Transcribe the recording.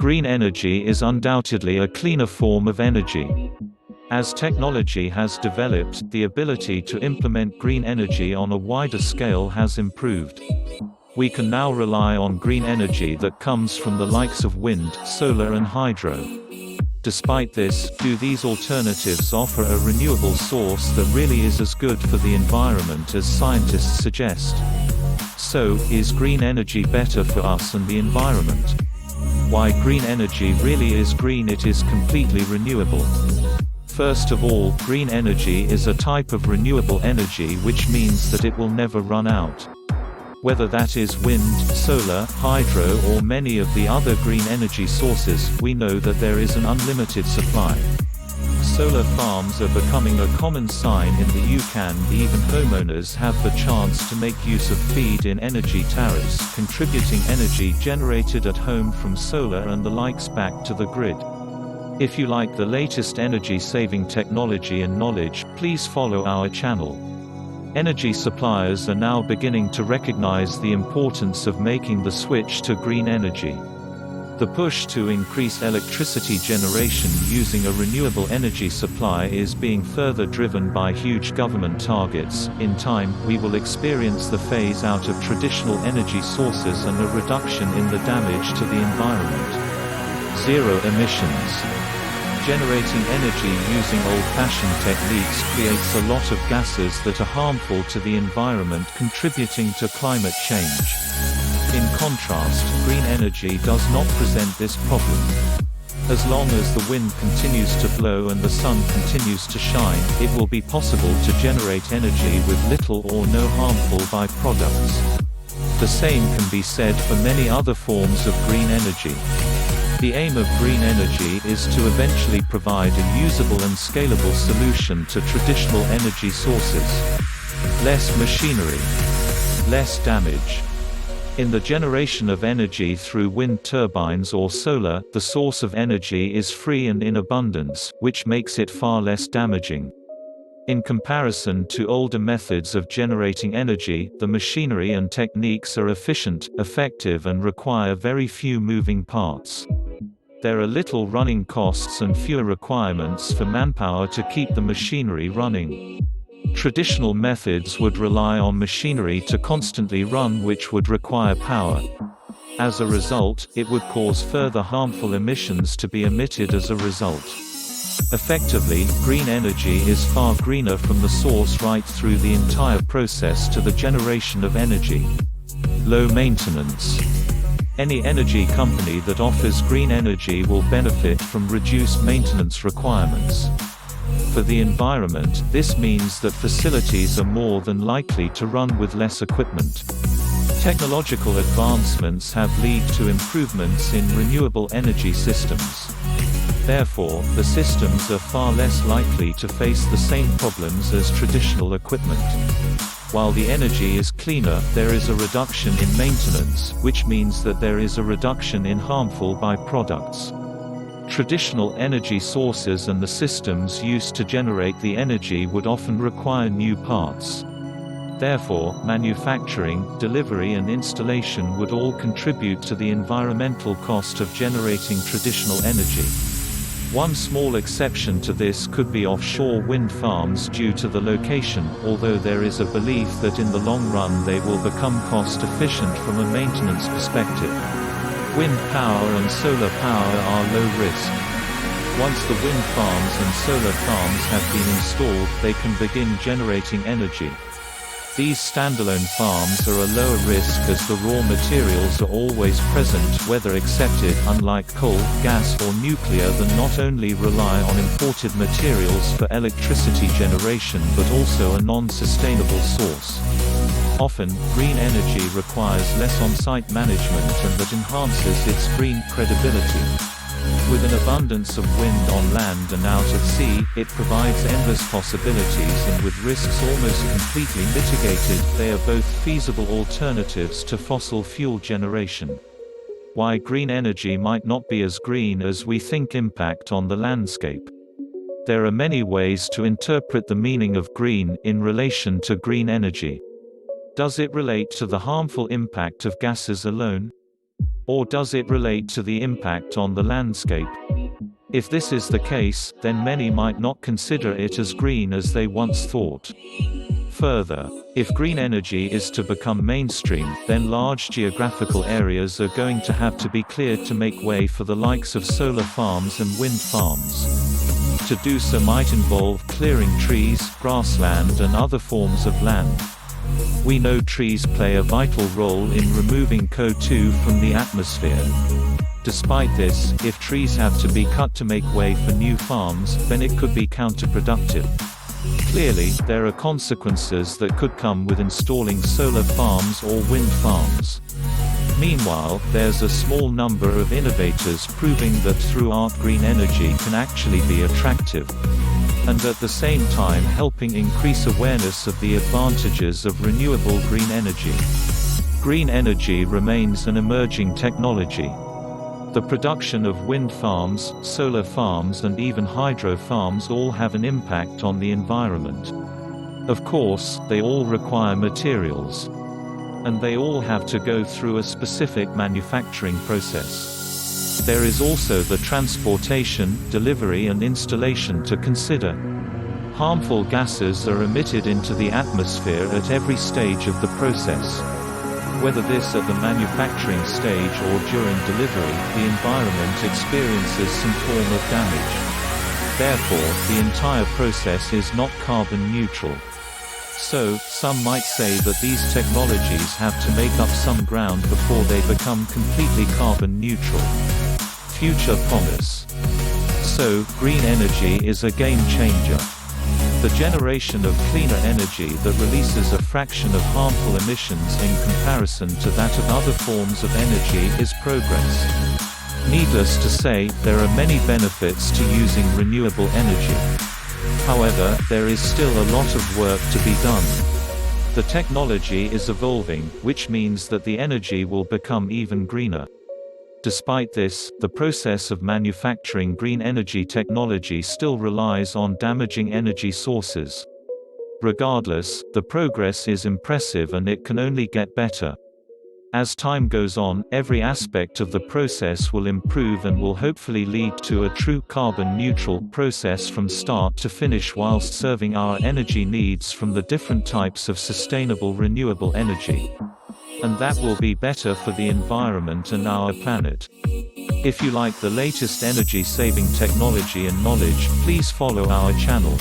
Green energy is undoubtedly a cleaner form of energy. As technology has developed, the ability to implement green energy on a wider scale has improved. We can now rely on green energy that comes from the likes of wind, solar and hydro. Despite this, do these alternatives offer a renewable source that really is as good for the environment as scientists suggest? So, is green energy better for us and the environment? Why green energy really is green? It is completely renewable. First of all, green energy is a type of renewable energy, which means that it will never run out. Whether that is wind, solar, hydro or many of the other green energy sources, we know that there is an unlimited supply. Solar farms are becoming a common sign in the UK, and even homeowners have the chance to make use of feed-in energy tariffs, contributing energy generated at home from solar and the likes back to the grid. If you like the latest energy-saving technology and knowledge, please follow our channel. Energy suppliers are now beginning to recognize the importance of making the switch to green energy. The push to increase electricity generation using a renewable energy supply is being further driven by huge government targets. In time, we will experience the phase out of traditional energy sources and a reduction in the damage to the environment. Zero emissions. Generating energy using old-fashioned techniques creates a lot of gases that are harmful to the environment, contributing to climate change. In contrast, green energy does not present this problem. As long as the wind continues to blow and the sun continues to shine, it will be possible to generate energy with little or no harmful byproducts. The same can be said for many other forms of green energy. The aim of green energy is to eventually provide a usable and scalable solution to traditional energy sources. Less machinery. Less damage. In the generation of energy through wind turbines or solar, the source of energy is free and in abundance, which makes it far less damaging. In comparison to older methods of generating energy, the machinery and techniques are efficient, effective and require very few moving parts. There are little running costs and fewer requirements for manpower to keep the machinery running. Traditional methods would rely on machinery to constantly run, which would require power. As a result, it would cause further harmful emissions to be emitted as a result. Effectively, green energy is far greener from the source right through the entire process to the generation of energy. Low maintenance. Any energy company that offers green energy will benefit from reduced maintenance requirements. For the environment, this means that facilities are more than likely to run with less equipment. Technological advancements have led to improvements in renewable energy systems. Therefore, the systems are far less likely to face the same problems as traditional equipment. While the energy is cleaner, there is a reduction in maintenance, which means that there is a reduction in harmful byproducts. Traditional energy sources and the systems used to generate the energy would often require new parts. Therefore, manufacturing, delivery and installation would all contribute to the environmental cost of generating traditional energy. One small exception to this could be offshore wind farms due to the location, although there is a belief that in the long run they will become cost efficient from a maintenance perspective. Wind power and solar power are low risk. Once the wind farms and solar farms have been installed, they can begin generating energy. These standalone farms are a lower risk as the raw materials are always present, weather accepted, unlike coal, gas or nuclear that not only rely on imported materials for electricity generation but also a non-sustainable source. Often, green energy requires less on-site management and that enhances its green credibility. With an abundance of wind on land and out at sea, it provides endless possibilities, and with risks almost completely mitigated, they are both feasible alternatives to fossil fuel generation. Why green energy might not be as green as we think. Impact on the landscape. There are many ways to interpret the meaning of green in relation to green energy. Does it relate to the harmful impact of gases alone? Or does it relate to the impact on the landscape? If this is the case, then many might not consider it as green as they once thought. Further, if green energy is to become mainstream, then large geographical areas are going to have to be cleared to make way for the likes of solar farms and wind farms. To do so might involve clearing trees, grassland and other forms of land. We know trees play a vital role in removing CO2 from the atmosphere. Despite this, if trees have to be cut to make way for new farms, then it could be counterproductive. Clearly, there are consequences that could come with installing solar farms or wind farms. Meanwhile, there's a small number of innovators proving that through green energy can actually be attractive, and at the same time helping increase awareness of the advantages of renewable green energy. Green energy remains an emerging technology. The production of wind farms, solar farms and even hydro farms all have an impact on the environment. Of course, they all require materials. And they all have to go through a specific manufacturing process. There is also the transportation, delivery and installation to consider. Harmful gases are emitted into the atmosphere at every stage of the process. Whether this at the manufacturing stage or during delivery, the environment experiences some form of damage. Therefore, the entire process is not carbon neutral. So, some might say that these technologies have to make up some ground before they become completely carbon neutral. Future promise. So, green energy is a game changer. The generation of cleaner energy that releases a fraction of harmful emissions in comparison to that of other forms of energy is progress. Needless to say, there are many benefits to using renewable energy. However, there is still a lot of work to be done. The technology is evolving, which means that the energy will become even greener. Despite this, the process of manufacturing green energy technology still relies on damaging energy sources. Regardless, the progress is impressive and it can only get better. As time goes on, every aspect of the process will improve and will hopefully lead to a true carbon-neutral process from start to finish whilst serving our energy needs from the different types of sustainable renewable energy. And that will be better for the environment and our planet. If you like the latest energy-saving technology and knowledge, please follow our channel.